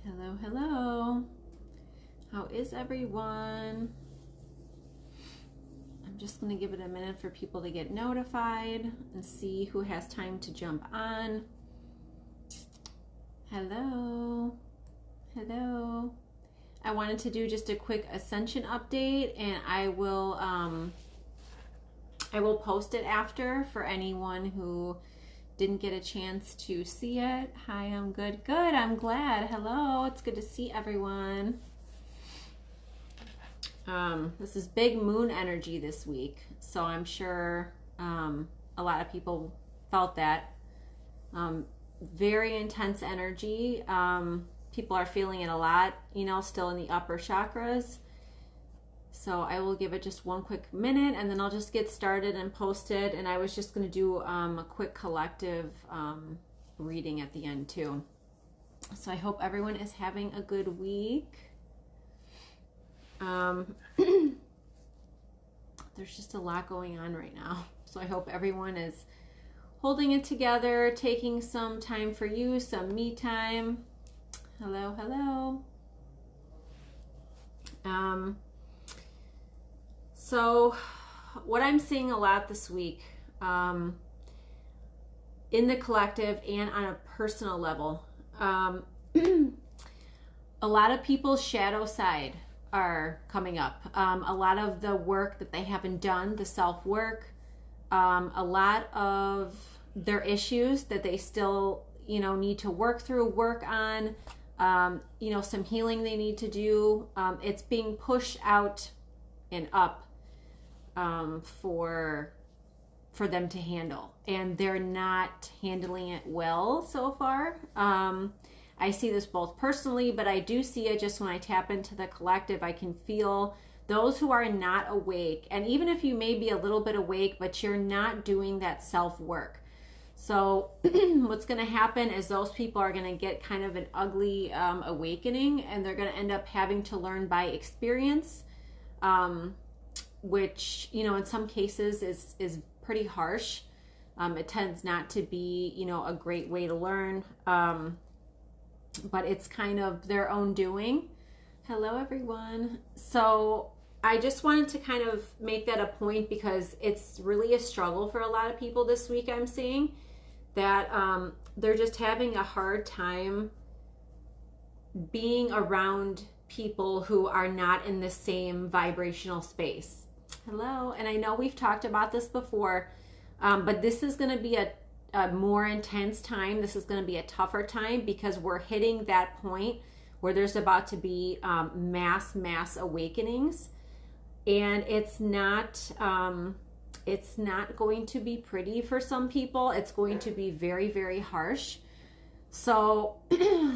Hello, hello. How is everyone? I'm just going to give it a minute for people to get notified and see who has time to jump on. Hello. Hello. I wanted to do just a quick Ascension update, and I will post it after for anyone who didn't get a chance to see it. Hi, I'm good. Good, I'm glad. Hello, it's good to see everyone. This is big moon energy this week, so I'm sure a lot of people felt that. Very intense energy. People are feeling it a lot, still in the upper chakras. So I will give it just one quick minute, and then I'll just get started and post it. And I was just going to do a quick collective reading at the end too. So I hope everyone is having a good week. There's just a lot going on right now. So I hope everyone is holding it together, taking some time for you, some me time. Hello, hello. So what I'm seeing a lot this week, in the collective and on a personal level, a lot of people's shadow side are coming up. A lot of the work that they haven't done, the self-work, a lot of their issues that they still, need to work through, work on, some healing they need to do. It's being pushed out and up for them to handle, and they're not handling it well so far. I see this both personally, but I do see it just when I tap into the collective. I can feel those who are not awake, and even if you may be a little bit awake, but you're not doing that self-work. So what's going to happen is those people are going to get kind of an ugly awakening, and they're going to end up having to learn by experience, which, in some cases is pretty harsh. It tends not to be, a great way to learn, but it's kind of their own doing. Hello, everyone. So I just wanted to kind of make that a point because it's really a struggle for a lot of people this week. I'm seeing that they're just having a hard time being around people who are not in the same vibrational space. Hello, and I know we've talked about this before, but this is going to be a more intense time. This is going to be a tougher time because we're hitting that point where there's about to be mass awakenings, and it's not going to be pretty for some people. It's going to be very, very harsh. So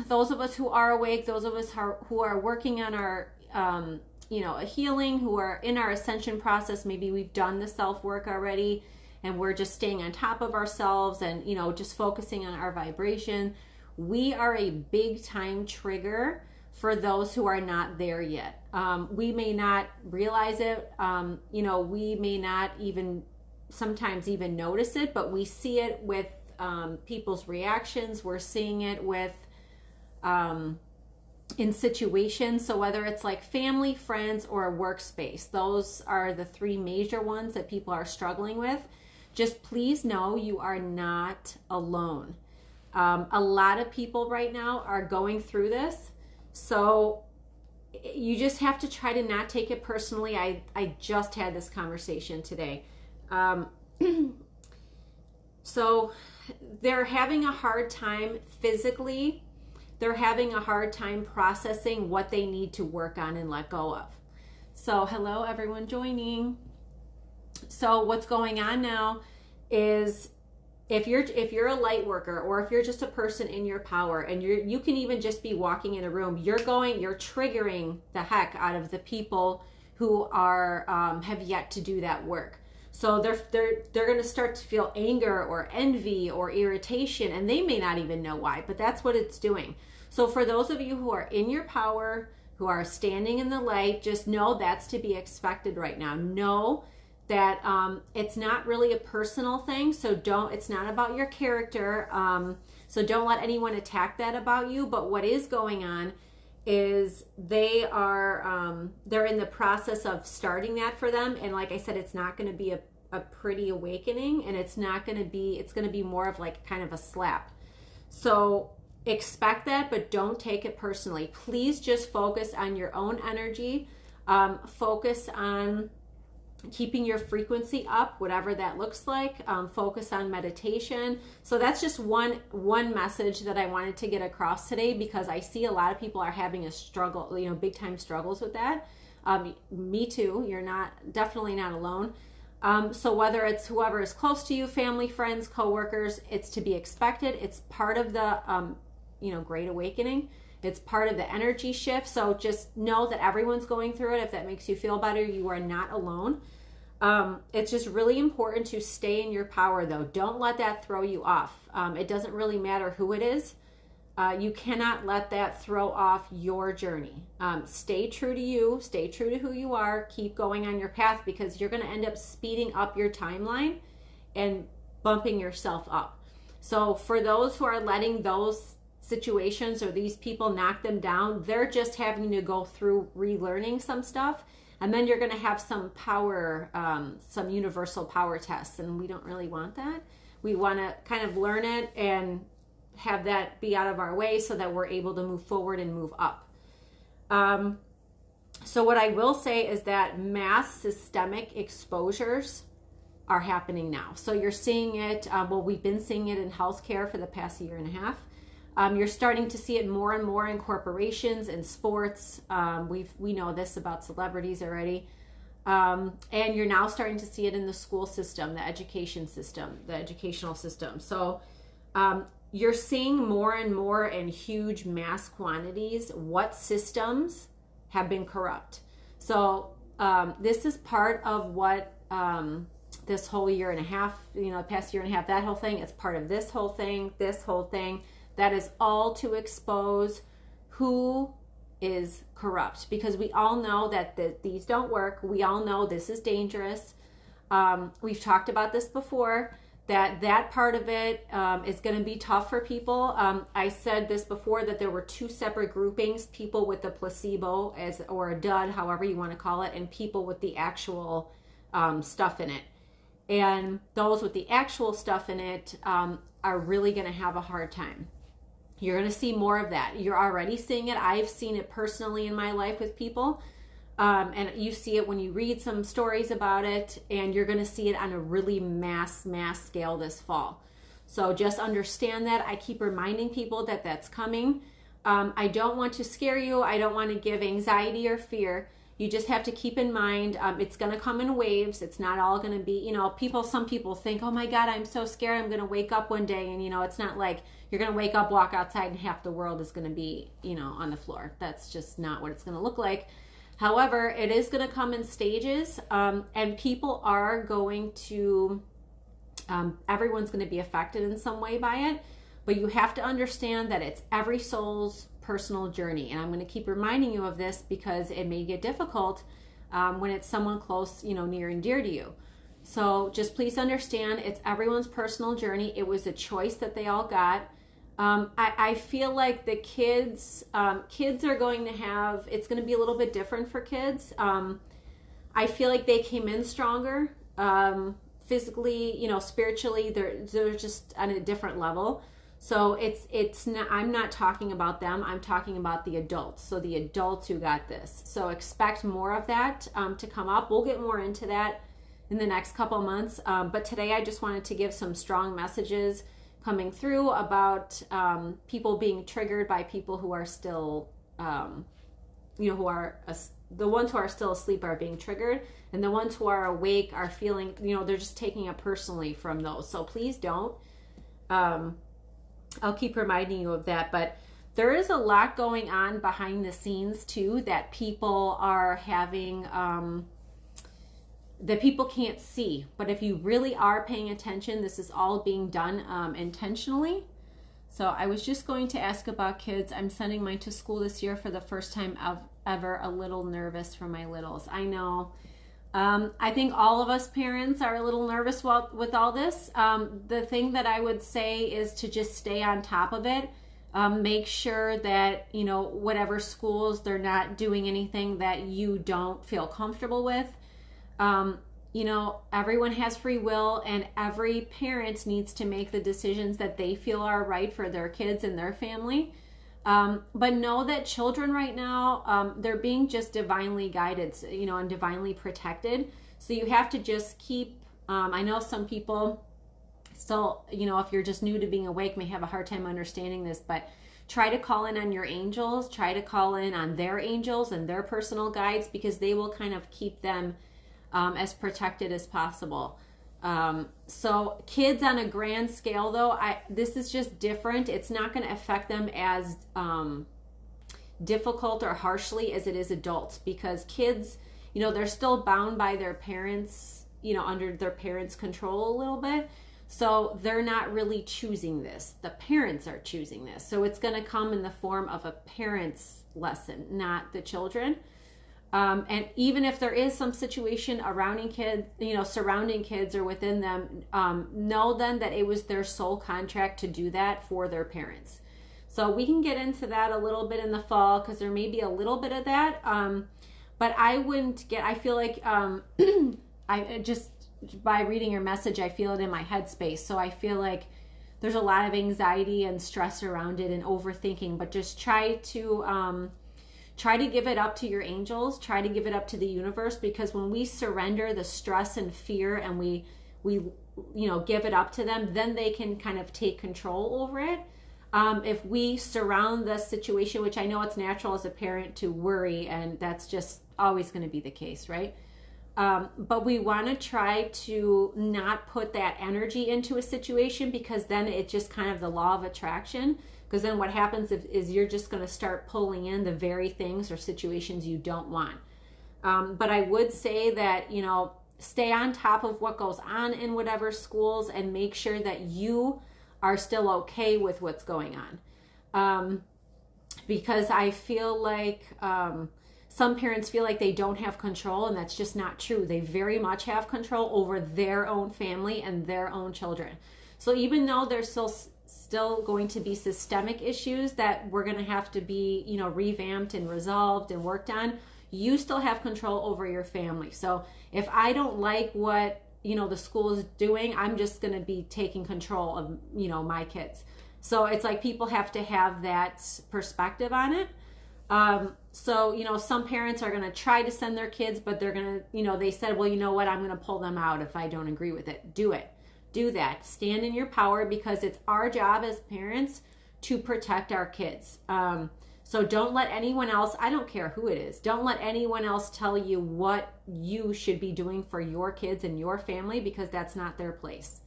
those of us who are awake, those of us who are working on our a healing, who are in our ascension process, maybe we've done the self-work already and we're just staying on top of ourselves and, just focusing on our vibration. We are a big time trigger for those who are not there yet. We may not realize it. We may not even sometimes even notice it, but we see it with people's reactions. We're seeing it with in situations. So whether it's like family, friends, or a workspace, those are the three major ones that people are struggling with. Just please know you are not alone. A lot of people right now are going through this. So you just have to try to not take it personally. I just had this conversation today. So they're having a hard time physically. They're having a hard time processing what they need to work on and let go of. So hello, everyone joining. So what's going on now is if you're a light worker, or if you're just a person in your power, and you can even just be walking in a room, you're triggering the heck out of the people who are have yet to do that work. So they're going to start to feel anger or envy or irritation, and they may not even know why, but that's what it's doing. So for those of you who are in your power, who are standing in the light, just know that's to be expected right now. Know that it's not really a personal thing. So it's not about your character. So don't let anyone attack that about you. But what is going on is they're in the process of starting that for them. And like I said, it's not going to be a pretty awakening, and it's going to be more of like kind of a slap. So expect that, but don't take it personally. Please just focus on your own energy. Focus on keeping your frequency up, whatever that looks like. Focus on meditation. So that's just one message that I wanted to get across today, because I see a lot of people are having a struggle, big time struggles with that. Me too. You're definitely not alone. So whether it's whoever is close to you, family, friends, coworkers, it's to be expected. It's part of the, Great Awakening. It's part of the energy shift. So just know that everyone's going through it. If that makes you feel better, you are not alone. It's just really important to stay in your power, though. Don't let that throw you off. It doesn't really matter who it is. You cannot let that throw off your journey. Stay true to you. Stay true to who you are. Keep going on your path, because you're going to end up speeding up your timeline and bumping yourself up. So for those who are letting those situations or these people knock them down, they're just having to go through relearning some stuff. And then you're going to have some power, some universal power tests. And we don't really want that. We want to kind of learn it and have that be out of our way so that we're able to move forward and move up. So what I will say is that mass systemic exposures are happening now. So you're seeing it, we've been seeing it in healthcare for the past year and a half. You're starting to see it more and more in corporations and sports. We know this about celebrities already. And you're now starting to see it in the school system, the education system, the educational system. So you're seeing more and more in huge mass quantities what systems have been corrupt. So this is part of what this whole year and a half, the past year and a half, that whole thing, it's part of this whole thing. That is all to expose who is corrupt, because we all know that these don't work. We all know this is dangerous. We've talked about this before, that part of it is going to be tough for people. I said this before, that there were two separate groupings, people with the placebo or a dud, however you want to call it, and people with the actual stuff in it. And those with the actual stuff in it are really going to have a hard time. You're going to see more of that. You're already seeing it. I've seen it personally in my life with people. And you see it when you read some stories about it, and you're going to see it on a really mass scale this fall. So just understand that. I keep reminding people that that's coming. I don't want to scare you. I don't want to give anxiety or fear. You just have to keep in mind, it's going to come in waves. It's not all going to be, some people think, oh my God, I'm so scared. I'm going to wake up one day. And, it's not like you're going to wake up, walk outside, and half the world is going to be, on the floor. That's just not what it's going to look like. However, it is going to come in stages, and people are going to, everyone's going to be affected in some way by it. But you have to understand that it's every soul's personal journey. And I'm going to keep reminding you of this because it may get difficult when it's someone close, near and dear to you. So just please understand, it's everyone's personal journey. It was a choice that they all got. I feel like the kids are going to have, it's going to be a little bit different for kids. I feel like they came in stronger, physically, spiritually, they're just on a different level. So it's not, I'm not talking about them. I'm talking about the adults. So the adults who got this. So expect more of that to come up. We'll get more into that in the next couple months. But today I just wanted to give some strong messages coming through about people being triggered by people who are still, who are, the ones who are still asleep are being triggered, and the ones who are awake are feeling, they're just taking it personally from those. So please don't. I'll keep reminding you of that, but there is a lot going on behind the scenes too that people are having, that people can't see. But if you really are paying attention, this is all being done intentionally. So I was just going to ask about kids. I'm sending mine to school this year for the first time ever. A little nervous for my littles. I know. I think all of us parents are a little nervous with all this. The thing that I would say is to just stay on top of it. Make sure that, whatever schools, they're not doing anything that you don't feel comfortable with. Everyone has free will, and every parent needs to make the decisions that they feel are right for their kids and their family. But know that children right now, they're being just divinely guided, and divinely protected. So you have to just keep, I know some people still, if you're just new to being awake, may have a hard time understanding this, but try to call in on your angels, try to call in on their angels and their personal guides, because they will kind of keep them as protected as possible. So kids on a grand scale, though, this is just different. It's not going to affect them as difficult or harshly as it is adults, because kids, they're still bound by their parents, under their parents' control a little bit. So they're not really choosing this. The parents are choosing this. So it's going to come in the form of a parent's lesson, not the children. And even if there is some situation surrounding kids or within them, know then that it was their sole contract to do that for their parents. So we can get into that a little bit in the fall, because there may be a little bit of that. But I feel like I just, by reading your message, I feel it in my headspace. So I feel like there's a lot of anxiety and stress around it and overthinking, but just try to give it up to your angels, try to give it up to the universe, because when we surrender the stress and fear and we give it up to them, then they can kind of take control over it. If we surround the situation, which I know it's natural as a parent to worry, and that's just always going to be the case, right? But we want to try to not put that energy into a situation, because then it's just kind of the law of attraction. Because then what happens is you're just going to start pulling in the very things or situations you don't want. But I would say that, stay on top of what goes on in whatever schools, and make sure that you are still okay with what's going on. Because I feel like some parents feel like they don't have control, and that's just not true. They very much have control over their own family and their own children. So even though there's still going to be systemic issues that we're going to have to be, revamped and resolved and worked on, you still have control over your family. So if I don't like what, the school is doing, I'm just going to be taking control of, my kids. So it's like people have to have that perspective on it. So, some parents are going to try to send their kids, but they're going to, they said, well, you know what, I'm going to pull them out if I don't agree with it. Do it. Do that. Stand in your power, because it's our job as parents to protect our kids. So don't let anyone else, I don't care who it is, don't let anyone else tell you what you should be doing for your kids and your family, because that's not their place.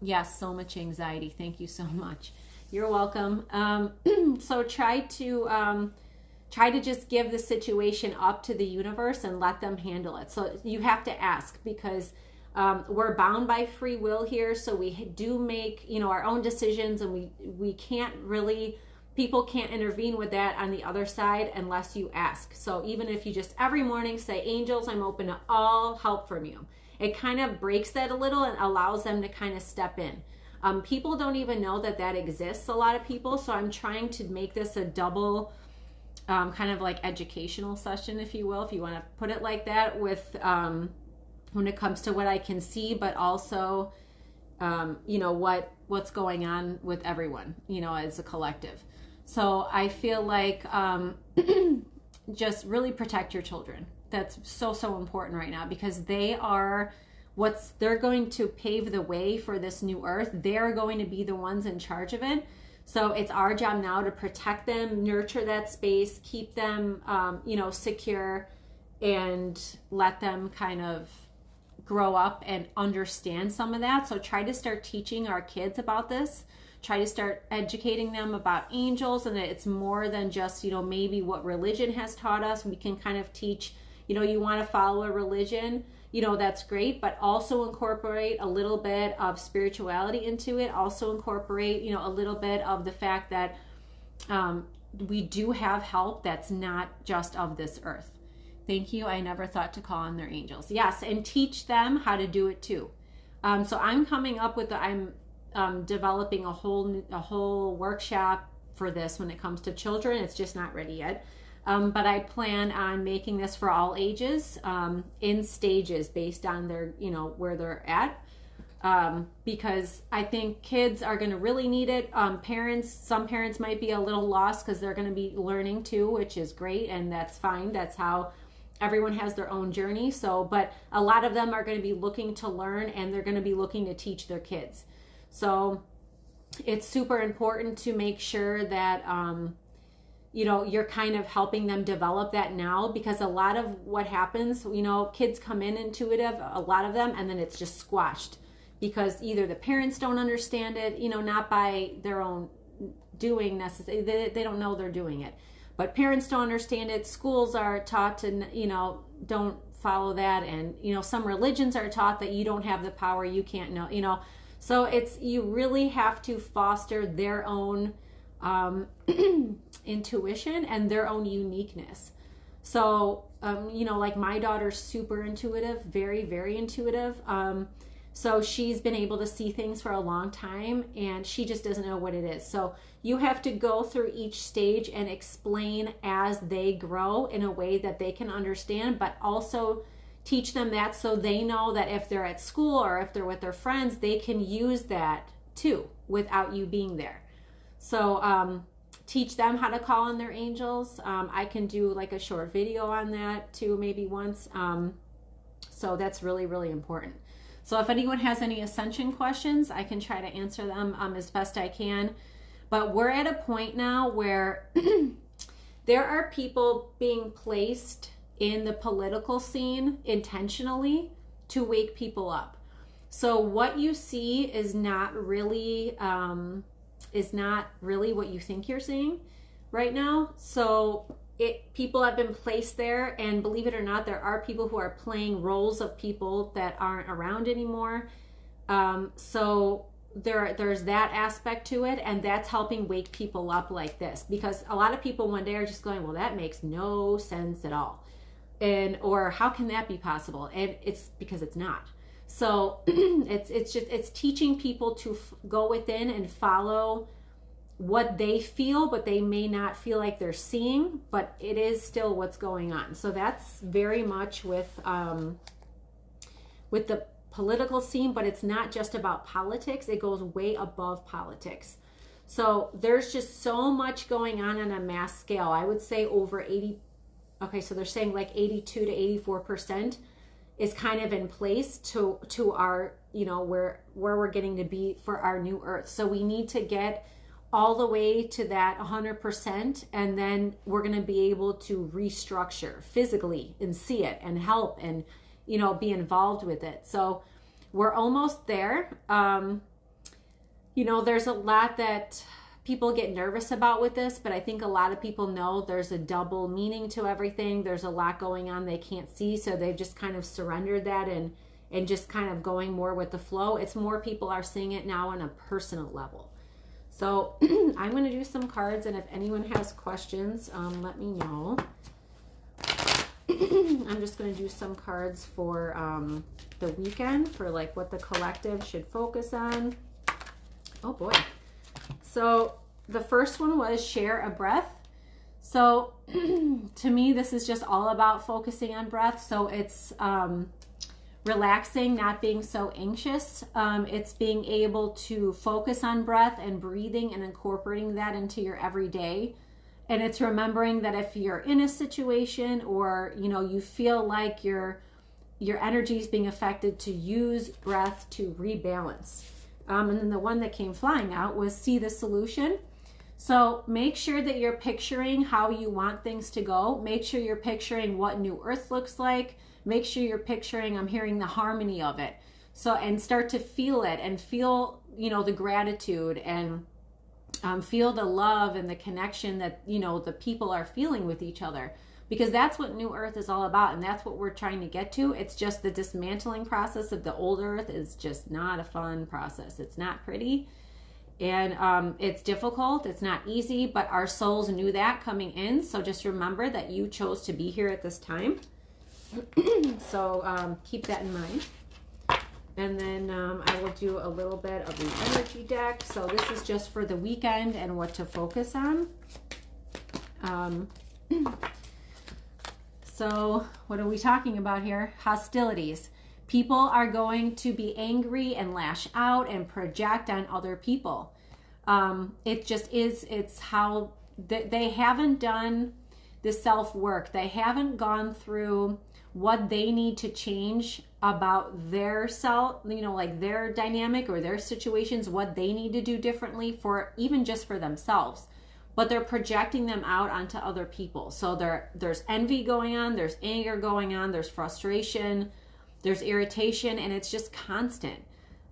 Yes, so much anxiety. Thank you so much. You're welcome. So try to just give the situation up to the universe and let them handle it. So you have to ask, because we're bound by free will here. So we do make, our own decisions, and we can't really, people can't intervene with that on the other side unless you ask. So even if you just every morning say, angels, I'm open to all help from you, it kind of breaks that a little and allows them to kind of step in. People don't even know that exists, a lot of people. So I'm trying to make this a double kind of like educational session, if you will, if you want to put it like that, with when it comes to what I can see, but also, what's going on with everyone, as a collective. So I feel like just really protect your children. That's so, so important right now, because they are they're going to pave the way for this new earth. They're going to be the ones in charge of it. So it's our job now to protect them, nurture that space, keep them, secure, and let them kind of grow up and understand some of that. So try to start teaching our kids about this. Try to start educating them about angels, and that it's more than just, maybe what religion has taught us. We can kind of teach, you want to follow a religion, that's great, but also incorporate a little bit of spirituality into it. Also incorporate, a little bit of the fact that we do have help that's not just of this earth. Thank you. I never thought to call on their angels. Yes, and teach them how to do it too. So I'm coming up with I'm developing a whole workshop for this when it comes to children. It's just not ready yet. But I plan on making this for all ages, in stages based on their, where they're at. Because I think kids are going to really need it. Some parents might be a little lost because they're going to be learning too, which is great. And that's fine. That's how everyone has their own journey. But a lot of them are going to be looking to learn, and they're going to be looking to teach their kids. So it's super important to make sure that, you're kind of helping them develop that now, because a lot of what happens, kids come in intuitive, a lot of them, and then it's just squashed because either the parents don't understand it, not by their own doing necessarily, they don't know they're doing it, but parents don't understand it. Schools are taught to, don't follow that. And, some religions are taught that you don't have the power, you can't know, so you really have to foster their own intuition and their own uniqueness. So, like my daughter's super intuitive, very, very intuitive. So she's been able to see things for a long time, and she just doesn't know what it is. So you have to go through each stage and explain as they grow in a way that they can understand, but also teach them that so they know that if they're at school or if they're with their friends, they can use that too without you being there. So teach them how to call on their angels. I can do like a short video on that too, maybe once. So that's really, really important. So if anyone has any Ascension questions, I can try to answer them as best I can. But we're at a point now where there are people being placed in the political scene intentionally to wake people up. So what you see is not really what you think you're seeing right now. So people have been placed there, and believe it or not, there are people who are playing roles of people that aren't around anymore. So there's that aspect to it, and that's helping wake people up like this, because a lot of people one day are just going, well, that makes no sense at all. Or how can that be possible? And it's because it's not. So it's teaching people to go within and follow what they feel, but they may not feel like they're seeing, but it is still what's going on. So that's very much with the political scene, but it's not just about politics. It goes way above politics. So there's just so much going on a mass scale. I would say over 80. Okay, so they're saying like 82 to 84% is kind of in place to our, where we're getting to be for our new earth. So we need to get all the way to that 100%, and then we're going to be able to restructure physically and see it and help and, be involved with it. So we're almost there. There's a lot that people get nervous about with this, but I think a lot of people know there's a double meaning to everything. There's a lot going on they can't see, so they've just kind of surrendered that and just kind of going more with the flow. It's more people are seeing it now on a personal level. So I'm going to do some cards, and if anyone has questions, let me know. I'm just going to do some cards for the weekend, for like what the collective should focus on. Oh boy. So the first one was share a breath. So to me, this is just all about focusing on breath. So it's relaxing, not being so anxious. It's being able to focus on breath and breathing and incorporating that into your everyday. And it's remembering that if you're in a situation or, you feel like your energy is being affected, to use breath to rebalance. And then the one that came flying out was see the solution. So make sure that you're picturing how you want things to go. Make sure you're picturing what New Earth looks like. Make sure you're picturing, I'm hearing the harmony of it. So, and start to feel it and feel, the gratitude and feel the love and the connection that, the people are feeling with each other. Because that's what New Earth is all about, and that's what we're trying to get to. It's just the dismantling process of the old Earth is just not a fun process. It's not pretty, and it's difficult. It's not easy, but our souls knew that coming in. So just remember that you chose to be here at this time. So keep that in mind. And then I will do a little bit of the energy deck. So this is just for the weekend and what to focus on. So what are we talking about here? Hostilities. People are going to be angry and lash out and project on other people. It just is, it's how they haven't done the self-work. They haven't gone through what they need to change about their self, like their dynamic or their situations, what they need to do differently for even just for themselves. But they're projecting them out onto other people. So there's envy going on, there's anger going on, there's frustration, there's irritation, and it's just constant.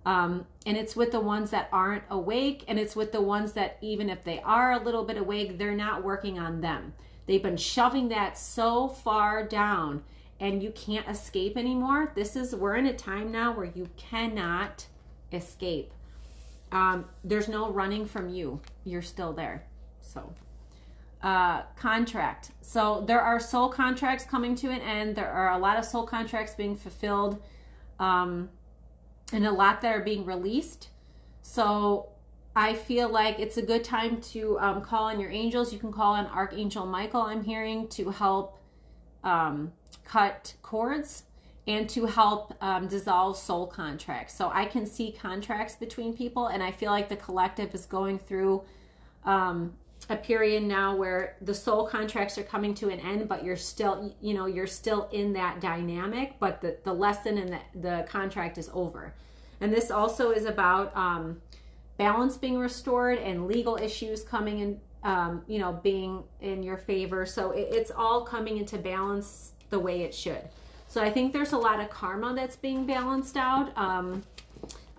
And it's with the ones that aren't awake, and it's with the ones that even if they are a little bit awake, they're not working on them. They've been shoving that so far down, and you can't escape anymore. We're in a time now where you cannot escape. There's no running from you. You're still there. So, contract. So there are soul contracts coming to an end. There are a lot of soul contracts being fulfilled, and a lot that are being released. So I feel like it's a good time to call on your angels. You can call on Archangel Michael, I'm hearing, to help cut cords and to help dissolve soul contracts. So I can see contracts between people, and I feel like the collective is going through a period now where the soul contracts are coming to an end, but you're still, you're still in that dynamic, but the lesson and the contract is over. And this also is about balance being restored and legal issues coming in, being in your favor. So it's all coming into balance the way it should. So I think there's a lot of karma that's being balanced out.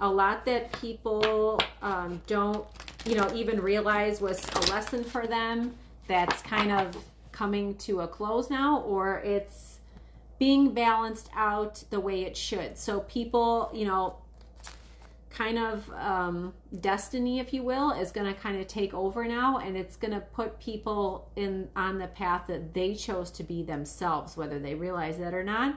A lot that people don't, even realize was a lesson for them that's kind of coming to a close now, or it's being balanced out the way it should. So people, kind of destiny, if you will, is going to kind of take over now, and it's going to put people on the path that they chose to be themselves, whether they realize that or not.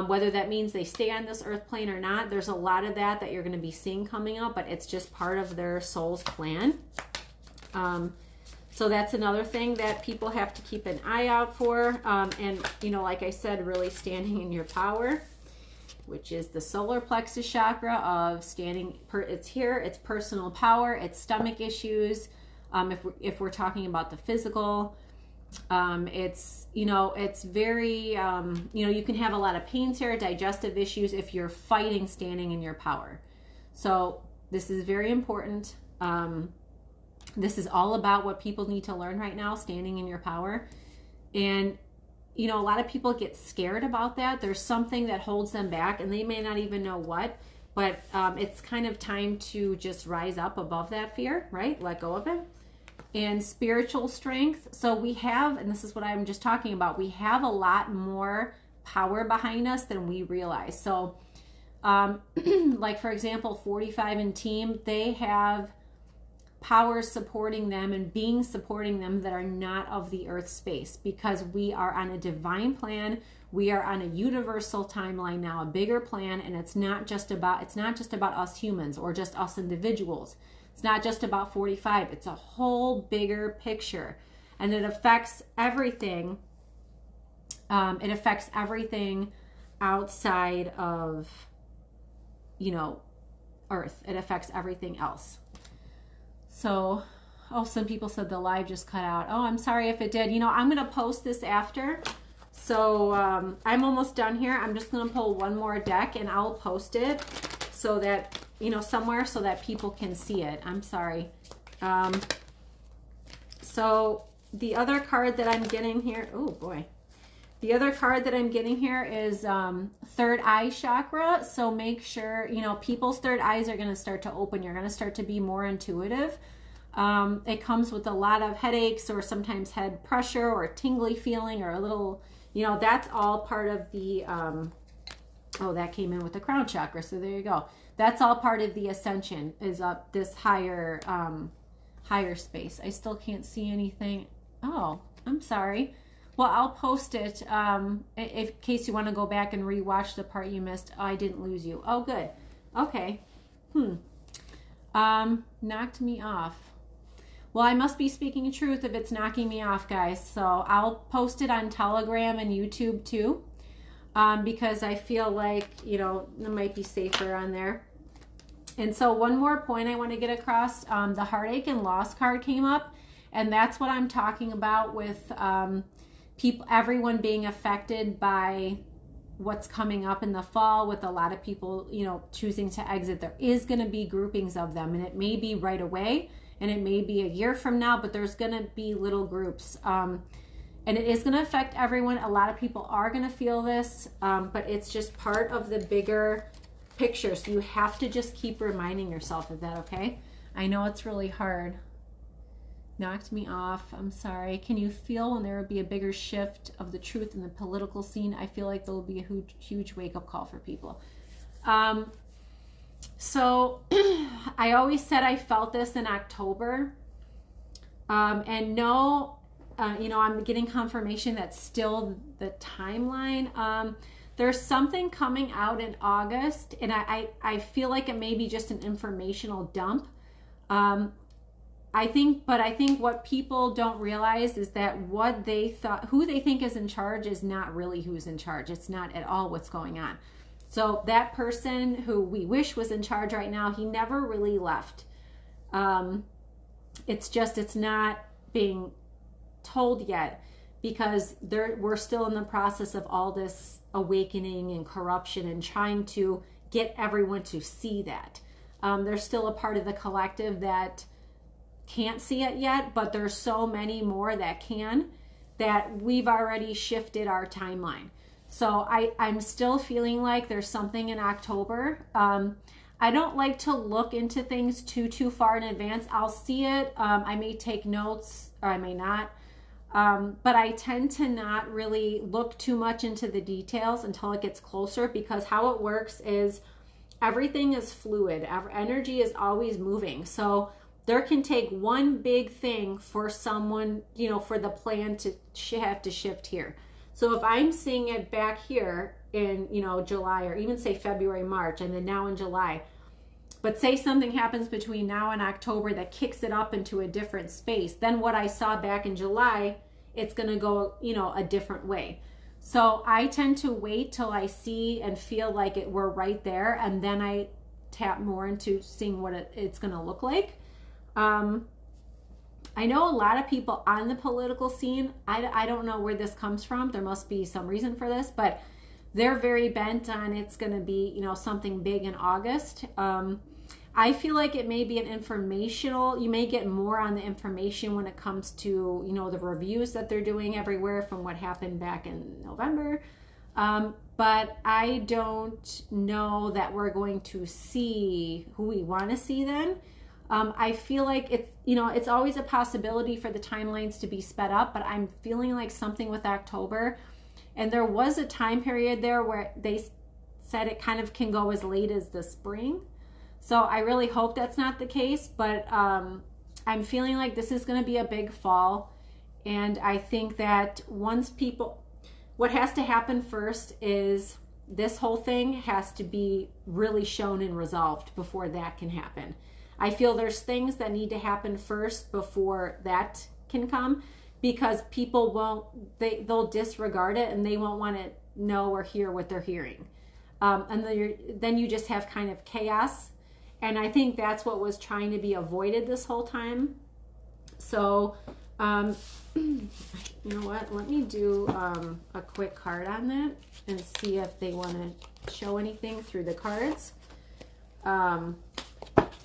Whether that means they stay on this earth plane or not, there's a lot of that you're going to be seeing coming up, but it's just part of their soul's plan. So that's another thing that people have to keep an eye out for. And, like I said, really standing in your power, which is the solar plexus chakra of standing. It's here, it's personal power, it's stomach issues. If we're talking about the physical, it's, it's very, you can have a lot of pains here, digestive issues if you're fighting standing in your power. So this is very important. This is all about what people need to learn right now, standing in your power. And, a lot of people get scared about that. There's something that holds them back, and they may not even know what, but it's kind of time to just rise up above that fear, right? Let go of it. And spiritual strength. So we have, and this is what I'm just talking about, we have a lot more power behind us than we realize. So like for example, 45 and team, they have powers supporting them and being supporting them that are not of the earth space, because we are on a divine plan. We are on a universal timeline now, a bigger plan, and it's not just about us humans or just us individuals. It's not just about 45. It's a whole bigger picture, and it affects everything. It affects everything outside of, Earth. It affects everything else. So, some people said the live just cut out. Oh, I'm sorry if it did. I'm going to post this after. So I'm almost done here. I'm just going to pull one more deck, and I'll post it so that, somewhere so that people can see it. I'm sorry. So the other card that I'm getting here, oh boy. The other card that I'm getting here is third eye chakra. So make sure, people's third eyes are going to start to open. You're going to start to be more intuitive. It comes with a lot of headaches or sometimes head pressure or a tingly feeling or a little, that's all part of the, that came in with the crown chakra. So there you go. That's all part of the ascension, is up this higher, higher space. I still can't see anything. Oh, I'm sorry. Well, I'll post it in case you want to go back and rewatch the part you missed. Oh, I didn't lose you. Oh, good. Okay. Knocked me off. Well, I must be speaking truth if it's knocking me off, guys. So I'll post it on Telegram and YouTube too, because I feel like, it might be safer on there. And so one more point I want to get across, the heartache and loss card came up, and that's what I'm talking about with everyone being affected by what's coming up in the fall, with a lot of people, choosing to exit. There is going to be groupings of them, and it may be right away, and it may be a year from now, but there's going to be little groups. And it is going to affect everyone. A lot of people are going to feel this, but it's just part of the bigger picture. So you have to just keep reminding yourself of that, okay? I know it's really hard. Knocked me off. I'm sorry. Can you feel when there would be a bigger shift of the truth in the political scene? I feel like there will be a huge wake-up call for people. So I always said I felt this in October. And no, I'm getting confirmation that's still the timeline. There's something coming out in August, and I feel like it may be just an informational dump. I think what people don't realize is that who they think is in charge is not really who's in charge. It's not at all what's going on. So that person who we wish was in charge right now, he never really left. It's not being told yet, because we're still in the process of all this awakening and corruption and trying to get everyone to see that. There's still a part of the collective that can't see it yet, but there's so many more that can, that we've already shifted our timeline. So I'm still feeling like there's something in October. I don't like to look into things too far in advance. I'll see it. I may take notes, or I may not. But I tend to not really look too much into the details until it gets closer, because how it works is everything is fluid. Energy is always moving. So there can take one big thing for someone, for the plan to have to shift here. So if I'm seeing it back here in, July, or even say February, March, and then now in July, but say something happens between now and October that kicks it up into a different space, then what I saw back in July, it's going to go, a different way. So I tend to wait till I see and feel like we're right there, and then I tap more into seeing what it's going to look like. I know a lot of people on the political scene, I don't know where this comes from. There must be some reason for this, but they're very bent on it's going to be, something big in August. I feel like it may be an informational, you may get more on the information when it comes to, the reviews that they're doing everywhere from what happened back in November. But I don't know that we're going to see who we want to see then. I feel like it's always a possibility for the timelines to be sped up, but I'm feeling like something with October. And there was a time period there where they said it kind of can go as late as the spring. So I really hope that's not the case, but I'm feeling like this is going to be a big fall. And I think that what has to happen first is this whole thing has to be really shown and resolved before that can happen. I feel there's things that need to happen first before that can come, because people they'll disregard it and they won't want to know or hear what they're hearing. And then you just have kind of chaos. And I think that's what was trying to be avoided this whole time. So, you know what? Let me do a quick card on that and see if they want to show anything through the cards.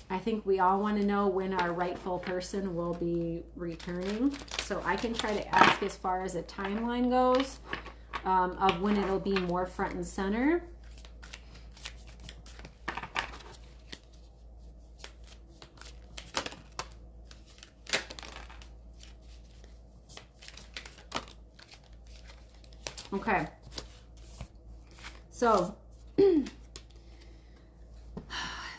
I think we all want to know when our rightful person will be returning. So I can try to ask as far as a timeline goes of when it'll be more front and center. Okay. So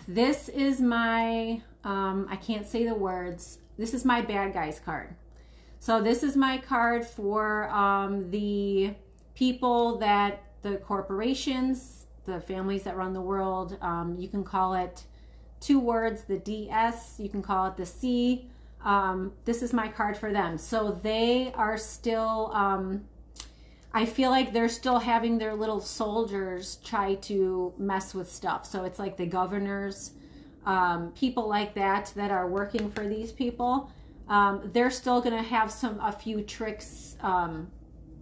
this is my, I can't say the words. This is my bad guys card. So this is my card for the people that, the corporations, the families that run the world. You can call it 2 words, the DS, you can call it the C. This is my card for them. So they are still, I feel like they're still having their little soldiers try to mess with stuff. So it's like the governors, people like that are working for these people. They're still going to have a few tricks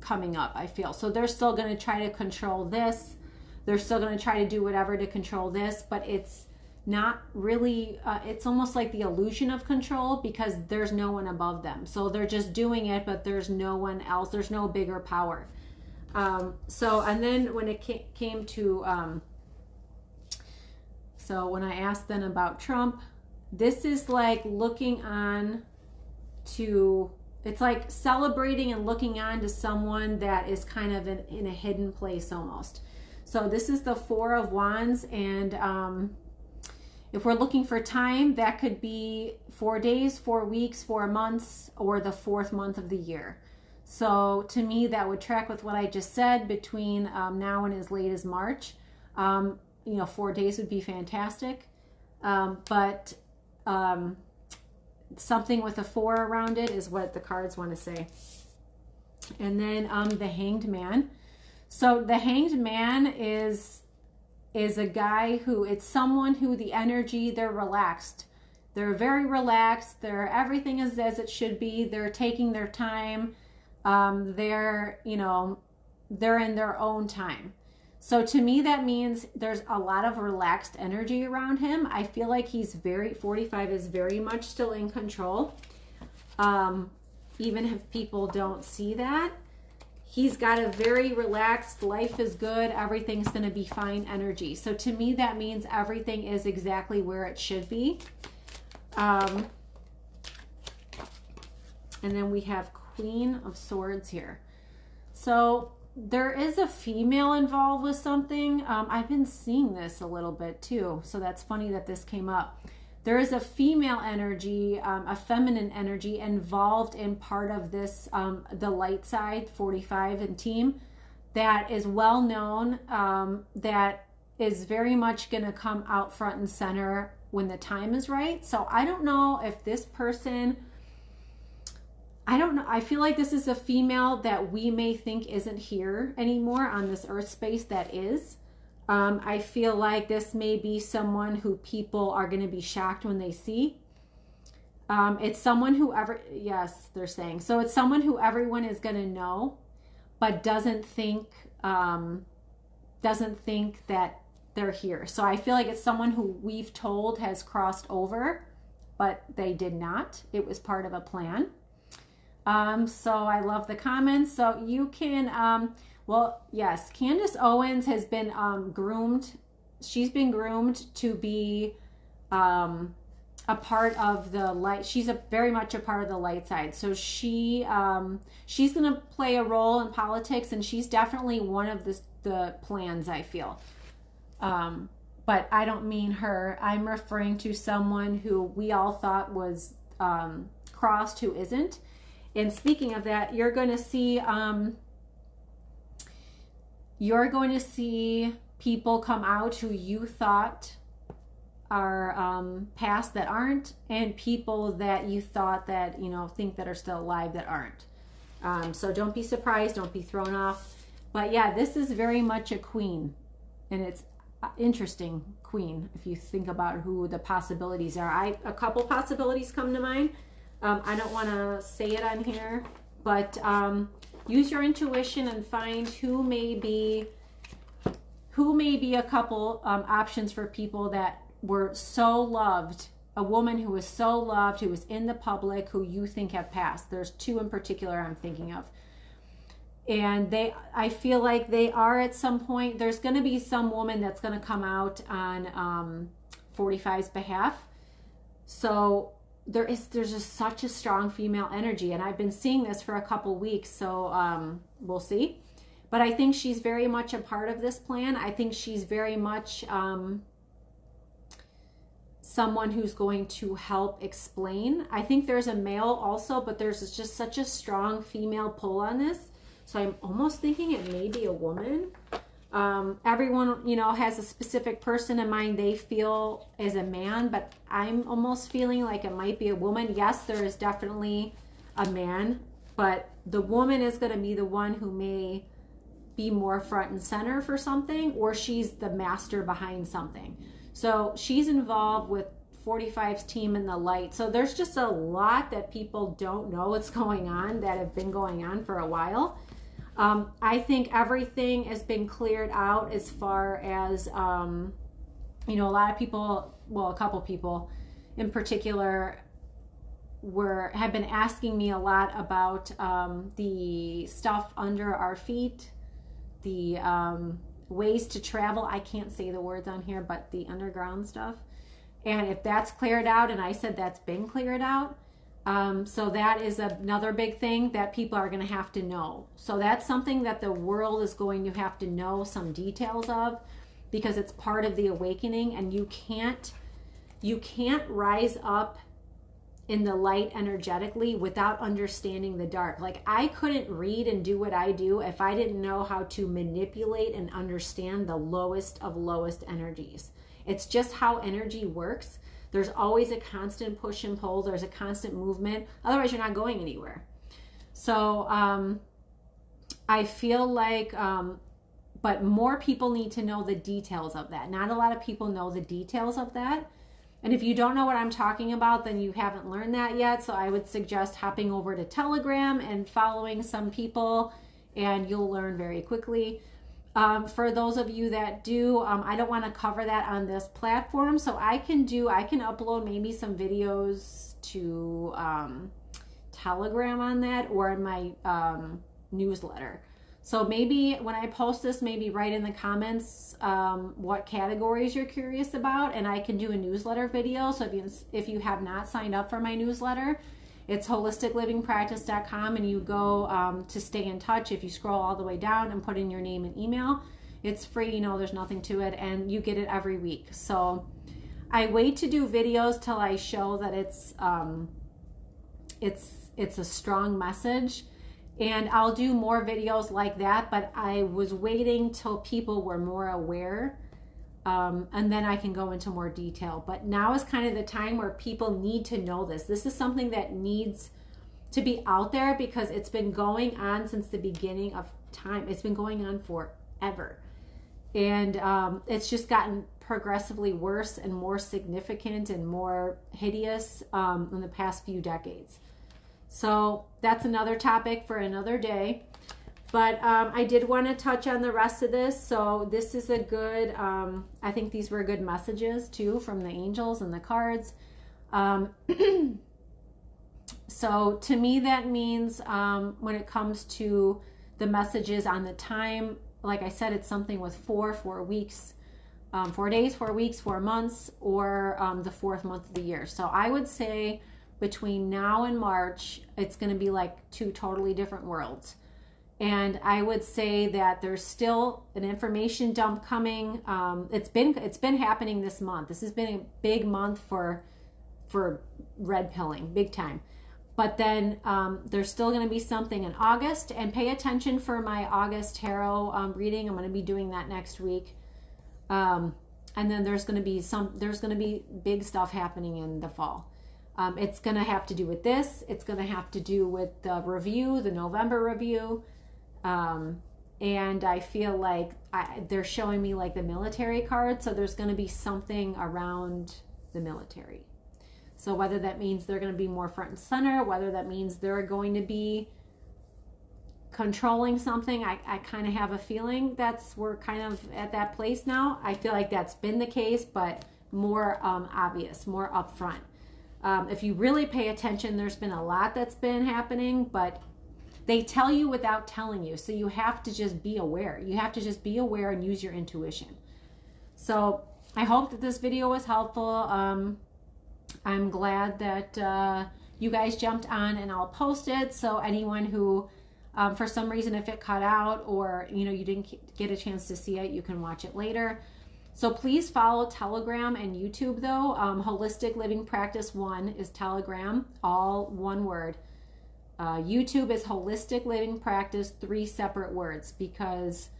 coming up, I feel. So they're still going to try to control this. They're still going to try to do whatever to control this, but it's not really, it's almost like the illusion of control, because there's no one above them. So they're just doing it, but there's no one else. There's no bigger power. So, and then when it came to, so when I asked them about Trump, this is like looking on to, it's like celebrating and looking on to someone that is kind of in a hidden place almost. So this is the 4 of Wands, and if we're looking for time, that could be 4 days, 4 weeks, 4 months, or the 4th month of the year. So to me, that would track with what I just said, between now and as late as March. 4 days would be fantastic. But something with a 4 around it is what the cards want to say. And then the Hanged Man. So the Hanged Man is a guy who, it's someone who the energy, they're relaxed. They're very relaxed. Everything is as it should be. They're taking their time. They're in their own time. So to me, that means there's a lot of relaxed energy around him. I feel like 45 is very much still in control. Even if people don't see that, he's got a very relaxed, life is good, everything's going to be fine energy. So to me, that means everything is exactly where it should be. And then we have Queen of Swords here. So there is a female involved with something. I've been seeing this a little bit too, so that's funny that this came up. There is a female energy, a feminine energy involved in part of this, the light side 45 and team, that is well known, that is very much going to come out front and center when the time is right. So I don't know if this person, I don't know. I feel like this is a female that we may think isn't here anymore on this earth space that is. I feel like this may be someone who people are going to be shocked when they see. It's someone who yes, they're saying. So it's someone who everyone is going to know, but doesn't think that they're here. So I feel like it's someone who we've told has crossed over, but they did not. It was part of a plan. So I love the comments. So you can, well, yes, Candace Owens has been groomed. She's been groomed to be a part of the light. She's very much a part of the light side. So she's going to play a role in politics, and she's definitely one of the plans, I feel. But I don't mean her. I'm referring to someone who we all thought was crossed, who isn't. And speaking of that, you're going to see people come out who you thought are past that aren't, and people that you thought that, think that are still alive that aren't. So don't be surprised, don't be thrown off. But yeah, this is very much a queen, and it's interesting queen if you think about who the possibilities are. A couple possibilities come to mind. I don't want to say it on here, but use your intuition and find who may be a couple options for people that were so loved, a woman who was so loved, who was in the public, who you think have passed. There's 2 in particular I'm thinking of. And I feel like they are at some point, there's going to be some woman that's going to come out on 45's behalf. So there's just such a strong female energy, and I've been seeing this for a couple weeks, so we'll see. But I think she's very much a part of this plan. I think she's very much someone who's going to help explain. I think there's a male also, but there's just such a strong female pull on this. So I'm almost thinking it may be a woman. Everyone, you know, has a specific person in mind they feel is a man, but I'm almost feeling like it might be a woman. Yes, there is definitely a man, but the woman is going to be the one who may be more front and center for something, or she's the master behind something. So she's involved with 45's team in the light. So there's just a lot that people don't know what's going on that have been going on for a while. I think everything has been cleared out as far as, you know, a lot of people, well, a couple people in particular have been asking me a lot about the stuff under our feet, the ways to travel. I can't say the words on here, but the underground stuff. And if that's cleared out, and I said that's been cleared out, so that is another big thing that people are going to have to know. So that's something that the world is going to have to know some details of, because it's part of the awakening, and you can't rise up in the light energetically without understanding the dark. Like, I couldn't read and do what I do if I didn't know how to manipulate and understand the lowest of lowest energies. It's just how energy works. There's always a constant push and pull. There's a constant movement. Otherwise, you're not going anywhere. So I feel like, but more people need to know the details of that. Not a lot of people know the details of that. And if you don't know what I'm talking about, then you haven't learned that yet. So I would suggest hopping over to Telegram and following some people, and you'll learn very quickly. For those of you that do, I don't want to cover that on this platform. So I can upload maybe some videos to Telegram on that, or in my newsletter. So maybe when I post this, maybe write in the comments what categories you're curious about, and I can do a newsletter video. So if you have not signed up for my newsletter, it's holisticlivingpractice.com, and you go to stay in touch. If you scroll all the way down and put in your name and email, it's free, you know, there's nothing to it, and you get it every week. So I wait to do videos till I show that it's a strong message. And I'll do more videos like that, but I was waiting till people were more aware, and then I can go into more detail. But now is kind of the time where people need to know this. This is something that needs to be out there, because it's been going on since the beginning of time. It's been going on forever. And it's just gotten progressively worse and more significant and more hideous in the past few decades. So that's another topic for another day. But I did want to touch on the rest of this. So this is a good, I think these were good messages too from the angels and the cards. So to me, that means when it comes to the messages on the time, like I said, it's something with 4 weeks, 4 days, 4 weeks, 4 months, or the 4th month of the year. So I would say between now and March, it's going to be like 2 totally different worlds. And I would say that there's still an information dump coming. It's been happening this month. This has been a big month for red pilling, big time. But then there's still going to be something in August, and pay attention for my August tarot reading. I'm going to be doing that next week. And then there's going to be big stuff happening in the fall. It's going to have to do with this. It's going to have to do with the review, the November review. And I feel like they're showing me like the military card. So there's going to be something around the military. So whether that means they're going to be more front and center, whether that means they're going to be controlling something, I kind of have a feeling we're kind of at that place now. I feel like that's been the case, but more obvious, more upfront. If you really pay attention, there's been a lot that's been happening, but they tell you without telling you. So you have to just be aware. You have to just be aware and use your intuition. So I hope that this video was helpful. I'm glad that you guys jumped on, and I'll post it. So anyone who, for some reason, if it cut out or, you know, you didn't get a chance to see it, you can watch it later. So please follow Telegram and YouTube though. Holistic Living Practice 1 is Telegram, all one word. YouTube is Holistic Living Practice, 3 separate words, because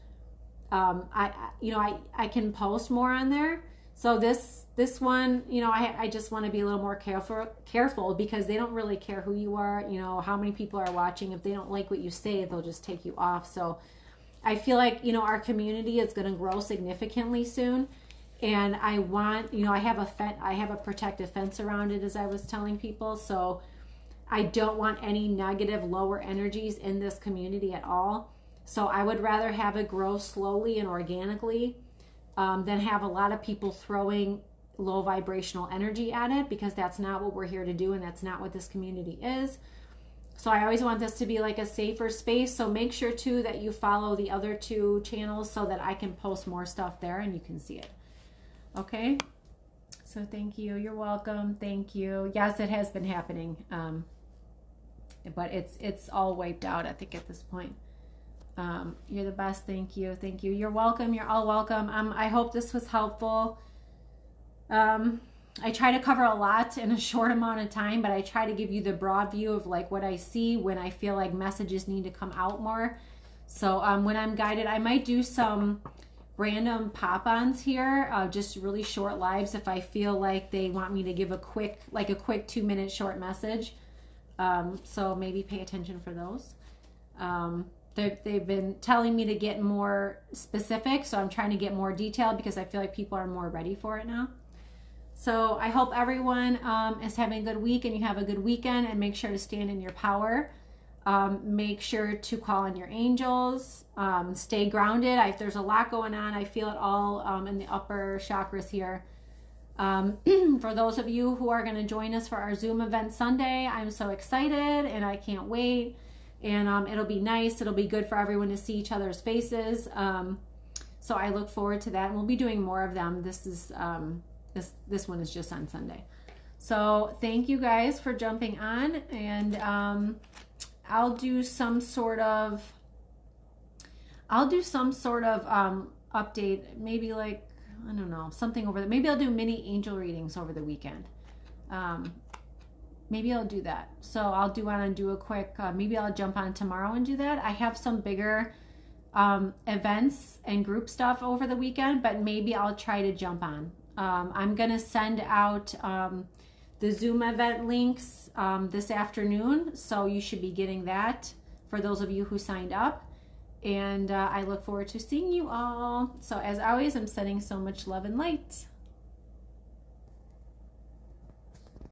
I can post more on there. So this one, I just want to be a little more careful because they don't really care who you are, how many people are watching. If they don't like what you say, they'll just take you off. So I feel like, our community is going to grow significantly soon. And I want, I have a protective fence around it, as I was telling people. So I don't want any negative lower energies in this community at all. So I would rather have it grow slowly and organically than have a lot of people throwing low vibrational energy at it, because that's not what we're here to do, and that's not what this community is. So I always want this to be like a safer space. So make sure too that you follow the other 2 channels so that I can post more stuff there and you can see it. Okay. So thank you. You're welcome. Thank you. Yes, it has been happening. But it's all wiped out, I think, at this point. You're the best. Thank you. Thank you. You're welcome. You're all welcome. I hope this was helpful. I try to cover a lot in a short amount of time, but I try to give you the broad view of like what I see when I feel like messages need to come out more. So when I'm guided, I might do some random pop-ons here, just really short lives if I feel like they want me to give a quick 2-minute short message. So maybe pay attention for those. They've been telling me to get more specific, so I'm trying to get more detailed because I feel like people are more ready for it now. So I hope everyone is having a good week and you have a good weekend, and make sure to stand in your power. Make sure to call on your angels. Stay grounded. There's a lot going on. I feel it all in the upper chakras here. For those of you who are going to join us for our Zoom event Sunday, I'm so excited and I can't wait. And it'll be nice. It'll be good for everyone to see each other's faces. So I look forward to that. And we'll be doing more of them. This one is just on Sunday. So thank you guys for jumping on, and I'll do some sort of update, maybe like, I don't know, something over there. Maybe I'll do mini angel readings over the weekend. Maybe I'll do that. So I'll do a quick, maybe I'll jump on tomorrow and do that. I have some bigger events and group stuff over the weekend, but maybe I'll try to jump on. I'm going to send out the Zoom event links this afternoon, so you should be getting that for those of you who signed up. And I look forward to seeing you all. So as always, I'm sending so much love and light.